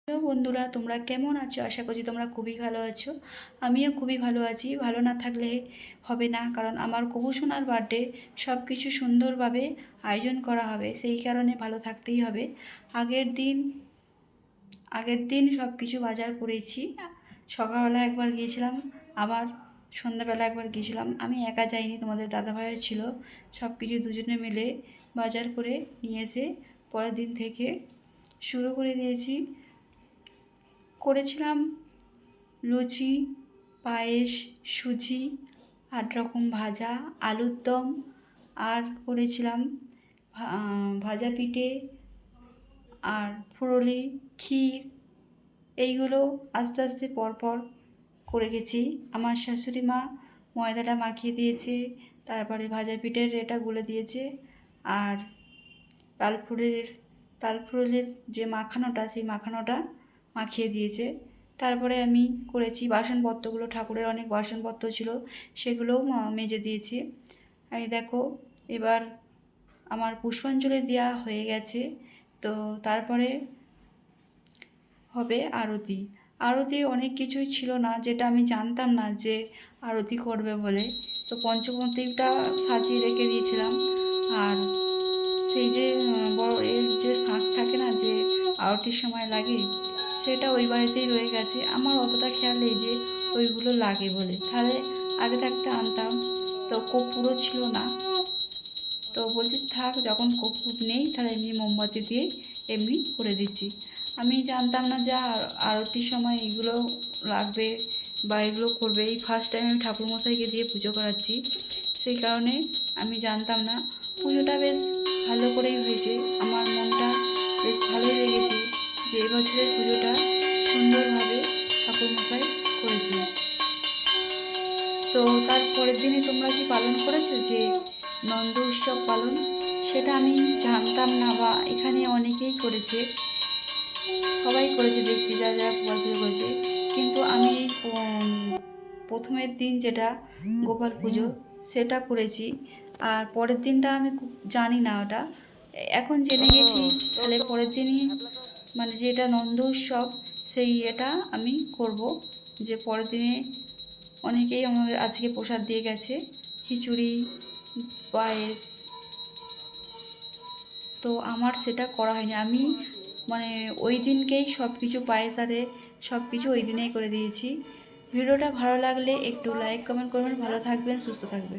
Hello বন্ধুরা, তোমরা কেমন আছো? আশা করছি তোমরা খুবই ভালো আছো। আমিও খুবই ভালো আছি। ভালো না থাকলে হবে না, কারণ আমার কবুসোনার বার্থডে সব কিছু সুন্দরভাবে আয়োজন করা হবে, সেই কারণে ভালো থাকতেই হবে। আগের দিন সব কিছু বাজার করেছি। সকালবেলা একবার গিয়েছিলাম, আবার সন্ধ্যাবেলা একবার গিয়েছিলাম। আমি একা যাইনি, তোমাদের দাদাভাইও ছিল। সব কিছু দুজনে মিলে বাজার করে নিয়ে এসে পরের দিন থেকে শুরু করে দিয়েছি। করেছিলাম লুচি, পায়েস, সুজি, 8 রকম ভাজা, আলুর দম, আর করেছিলাম ভাজা পিঠে আর ফুরুলি, ক্ষীর। এইগুলো আস্তে আস্তে পরপর করে গেছি। আমার শাশুড়ি মা ময়দাটা মাখিয়ে দিয়েছে, তারপরে ভাজা পিঠের এটা গুলে দিয়েছে, আর তালফুলের যে মাখানোটা, সেই মাখানোটা মাখিয়ে দিয়েছে। তারপরে আমি করেছি বাসনপত্রগুলো, ঠাকুরের অনেক বাসনপত্র ছিল, সেগুলোও মেজে দিয়েছি। এই দেখো, এবার আমার পুষ্পাঞ্জলি দেওয়া হয়ে গেছে। তো তারপরে হবে আরতি। আরতি অনেক কিছুই ছিল না, যেটা আমি জানতাম না যে আরতি করবে বলে। তো পঞ্চমুখীটা সাজিয়ে রেখে দিয়েছিলাম। আর সেই যে বড় এর যে শাঁখ থাকে না, যে আরতির সময় লাগে, সেটা ওই বাড়িতেই রয়ে গেছে। আমার অতটা খেয়াল নেই যে ওইগুলো লাগে বলে, তাহলে আগে থাকতে আনতাম। তো কর্পূরও ছিল না, তো বলছি থাক, যখন কর্পূর নেই তাহলে এমনি মোমবাতি দিয়ে এমনি করে দিচ্ছি। আমি জানতাম না যে আরতির সময় এগুলো লাগবে বা এগুলো করবে। এই ফার্স্ট টাইম আমি ঠাকুরমশাইকে দিয়ে পুজো করাচ্ছি, সেই কারণে আমি জানতাম না। পুজোটা বেশ ভালো করেই হয়েছে। আমার মনটা বেশ ভালোই লেগেছে যে এবছরের পুজোটা সুন্দরভাবে ঠাকুরমশাই করেছে। তো তার পরের দিনই তোমরা কি পালন করেছো যে নন্দ উৎসব পালন? সেটা আমি জানতাম না, বা এখানে অনেকেই করেছে, সবাই করেছে দেখছি, যা যা গোপাল পুজো করেছে। কিন্তু আমি এই প্রথমের দিন যেটা গোপাল পুজো, সেটা করেছি। আর পরের দিনটা আমি খুব জানি না ওটা, এখন জেনে গেছি। তাহলে পরের দিনই মানে যেটা নন্দ উৎসব, সেই এটা আমি করব। যে পরের দিনে অনেকেই আমাদের আজকে প্রসাদ দিয়ে গেছে, খিচুড়ি, পায়েস। তো আমার সেটা করা হয়নি। আমি মানে ওই দিনকেই সব কিছু পায়েস আরে সব কিছু ওই দিনেই করে দিয়েছি। ভিডিওটা ভালো লাগলে একটু লাইক কমেন্ট করবেন। ভালো থাকবেন, সুস্থ থাকবেন।